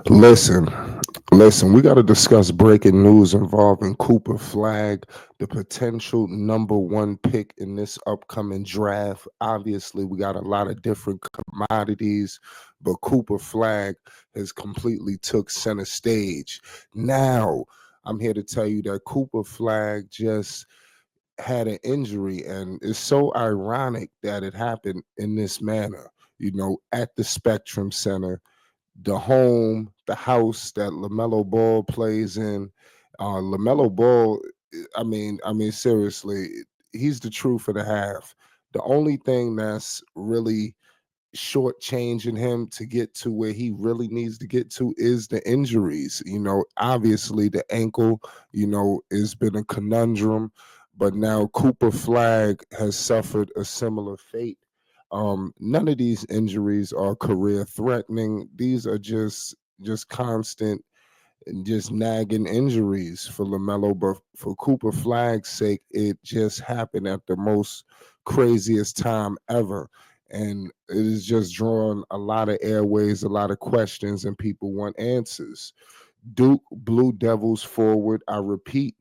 Listen, listen, we got to discuss breaking news involving Cooper Flagg, the potential number one pick in this upcoming draft. Obviously, we got a lot of different commodities, but Cooper Flagg has completely took center stage. Now, I'm here to tell you that Cooper Flagg just had an injury, and it's so ironic that it happened in this manner, at the Spectrum Center, the house that Lamelo Ball plays in. Lamelo Ball, I mean, seriously, he's the truth of the half. The only thing that's really shortchanging him to get to where he really needs to get to is the injuries. Obviously the ankle, has been a conundrum, but now Cooper Flagg has suffered a similar fate. None of these injuries are career threatening. These are just constant and just nagging injuries for LaMelo, but for Cooper Flagg's sake, it just happened at the most craziest time ever. And it has just drawn a lot of airways, a lot of questions, and people want answers. Duke Blue Devils forward. I repeat,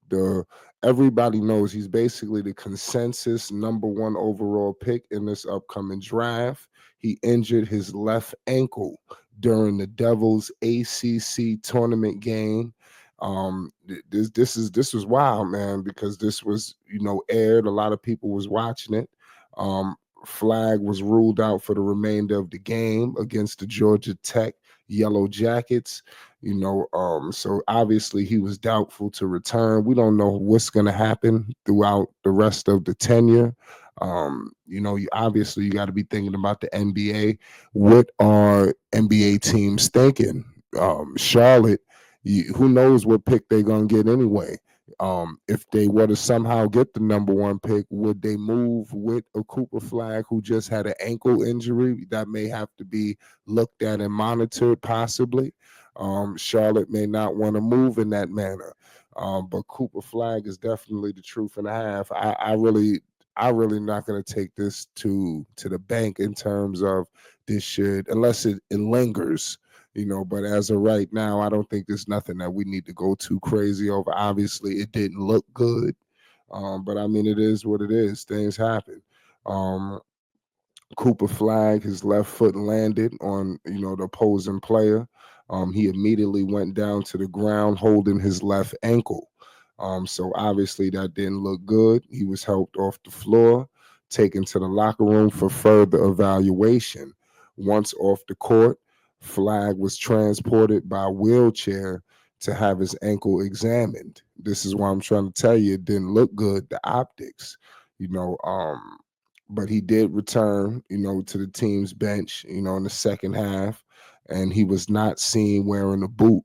the everybody knows he's basically the consensus number one overall pick in this upcoming draft. He injured his left ankle during the Devils ACC tournament game. This was wild, man, because this was aired. A lot of people was watching it. Um, Flag was ruled out for the remainder of the game against the Georgia Tech Yellow Jackets. So obviously he was doubtful to return. We don't know what's going to happen throughout the rest of the tenure. You got to be thinking about the NBA. What are NBA teams thinking? Charlotte, who knows what pick they're going to get anyway? If they were to somehow get the number one pick, would they move with a Cooper Flag who just had an ankle injury that may have to be looked at and monitored possibly? Charlotte may not want to move in that manner. But Cooper Flag is definitely the truth and a half. I really not going to take this to the bank in terms of this should, unless it lingers. But as of right now, I don't think there's nothing that we need to go too crazy over. Obviously, it didn't look good, but I mean, it is what it is. Things happen. Um, Cooper Flag, his left foot landed on, the opposing player. He immediately went down to the ground holding his left ankle. So obviously that didn't look good. He was helped off the floor, taken to the locker room for further evaluation. Once off the court, Flag was transported by wheelchair to have his ankle examined. This is why I'm trying to tell you it didn't look good, the optics, you know. But he did return, to the team's bench, in the second half, and he was not seen wearing a boot.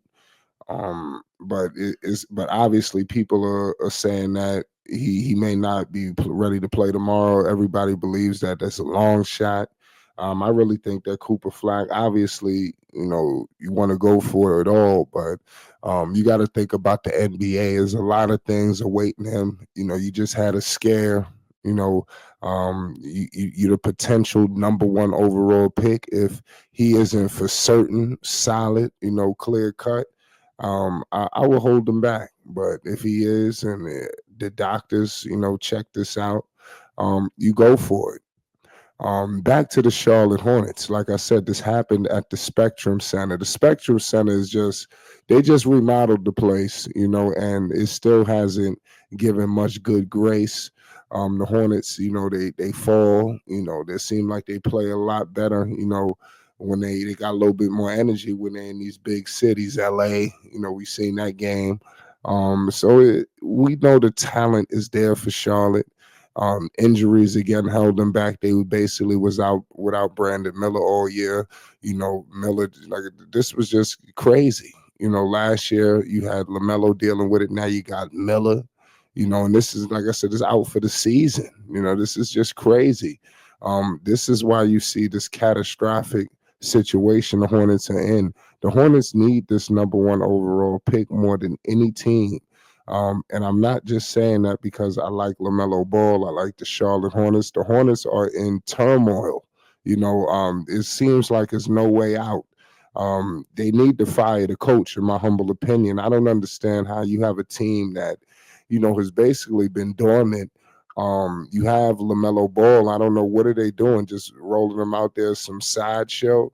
But obviously people are saying that he may not be ready to play tomorrow. Everybody believes that that's a long shot. I really think that Cooper Flag, obviously, you want to go for it all, but you got to think about the NBA. There's a lot of things awaiting him. You just had a scare. You're the potential number one overall pick. If he isn't for certain solid, clear cut, I will hold him back. But if he is, and the doctors, check this out, you go for it. Back to the Charlotte Hornets. Like I said, this happened at the Spectrum Center. The Spectrum Center is they just remodeled the place, and it still hasn't given much good grace. The Hornets, they fall, they seem like they play a lot better, when they got a little bit more energy when they're in these big cities, LA, we've seen that game. We know the talent is there for Charlotte. Injuries again held them back. They basically was out without Brandon Miller all year. Miller, like, this was just crazy. Last year you had LaMelo dealing with it. Now you got Miller. And this is, like I said, this out for the season. This is just crazy. This is why you see this catastrophic situation the Hornets are in. The Hornets need this number one overall pick more than any team. And I'm not just saying that because I like LaMelo Ball. I like the Charlotte Hornets. The Hornets are in turmoil. It seems like there's no way out. They need to fire the coach, in my humble opinion. I don't understand how you have a team that, has basically been dormant. You have Lamelo Ball. I don't know what are they doing, just rolling him out there as some sideshow,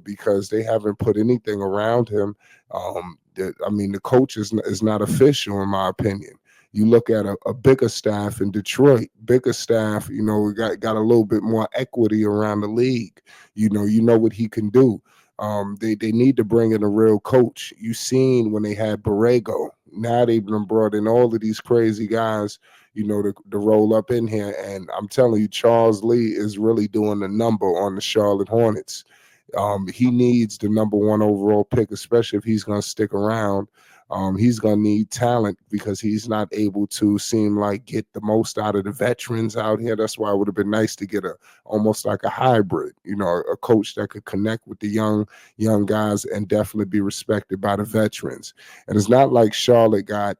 because they haven't put anything around him. I mean, the coach is not official, in my opinion. You look at a bigger staff in Detroit, bigger staff, got a little bit more equity around the league. You know what he can do. They need to bring in a real coach. You seen when they had Borrego. Now they've been brought in all of these crazy guys, to roll up in here. And I'm telling you, Charles Lee is really doing the number on the Charlotte Hornets. He needs the number one overall pick, especially if he's going to stick around. He's going to need talent because he's not able to seem like get the most out of the veterans out here. That's why it would have been nice to get almost like a hybrid, a coach that could connect with the young guys and definitely be respected by the veterans. And it's not like Charlotte got,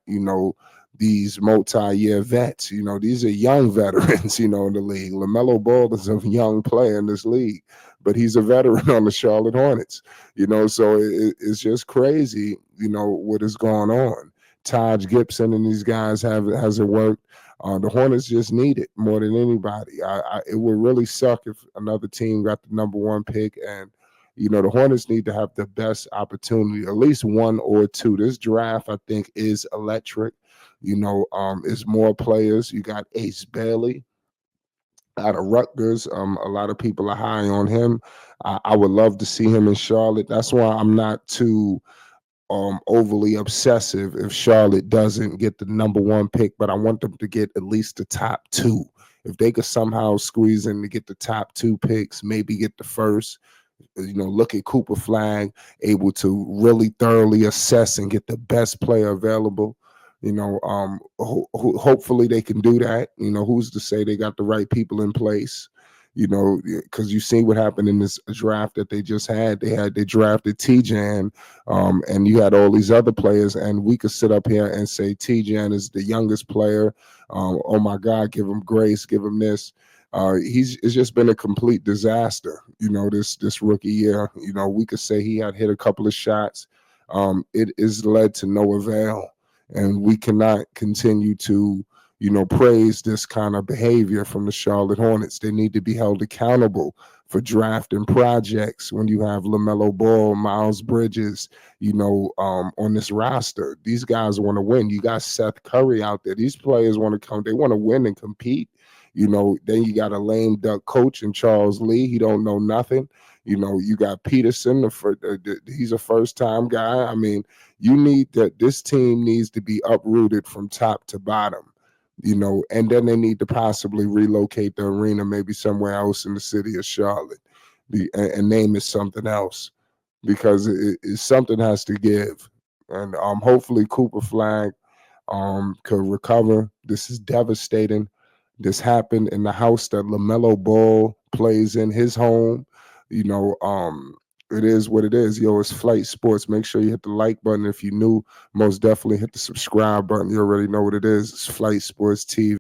these multi-year vets. These are young veterans, in the league. LaMelo Ball is a young player in this league, but he's a veteran on the Charlotte Hornets. So it's just crazy, what is going on. Taj Gibson and these guys hasn't worked. The Hornets just need it more than anybody. It would really suck if another team got the number one pick, and the Hornets need to have the best opportunity, at least one or two. This draft, I think, is electric. Is more players. You got Ace Bailey out of Rutgers. A lot of people are high on him. I would love to see him in Charlotte. That's why I'm not too overly obsessive if Charlotte doesn't get the number one pick, but I want them to get at least the top two. If they could somehow squeeze in to get the top two picks, maybe get the first. Look at Cooper Flagg, able to really thoroughly assess and get the best player available. Hopefully they can do that. Who's to say they got the right people in place? Because you see what happened in this draft that they just had. They drafted T-Jan, and you had all these other players, and we could sit up here and say T-Jan is the youngest player. Oh my God, give him grace, give him this. It's just been a complete disaster. This rookie year. We could say he had hit a couple of shots. It is led to no avail, and we cannot continue to praise this kind of behavior from the Charlotte Hornets. They need to be held accountable for drafting projects when you have LaMelo Ball, Miles Bridges, on this roster. These guys want to win. You got Seth Curry out there. These players want to come. They want to win and compete. Then you got a lame duck coach in Charles Lee. He don't know nothing. You got Peterson. He's a first-time guy. I mean, you need that. This team needs to be uprooted from top to bottom. And then they need to possibly relocate the arena maybe somewhere else in the city of Charlotte, and name it something else, because something has to give. And hopefully Cooper Flagg could recover. This is devastating. This happened in the house that LaMelo Ball plays in, his home. It is what it is. Yo, it's Flight Sports. Make sure you hit the like button if you're new. Most definitely hit the subscribe button. You already know what it is. It's Flight Sports TV.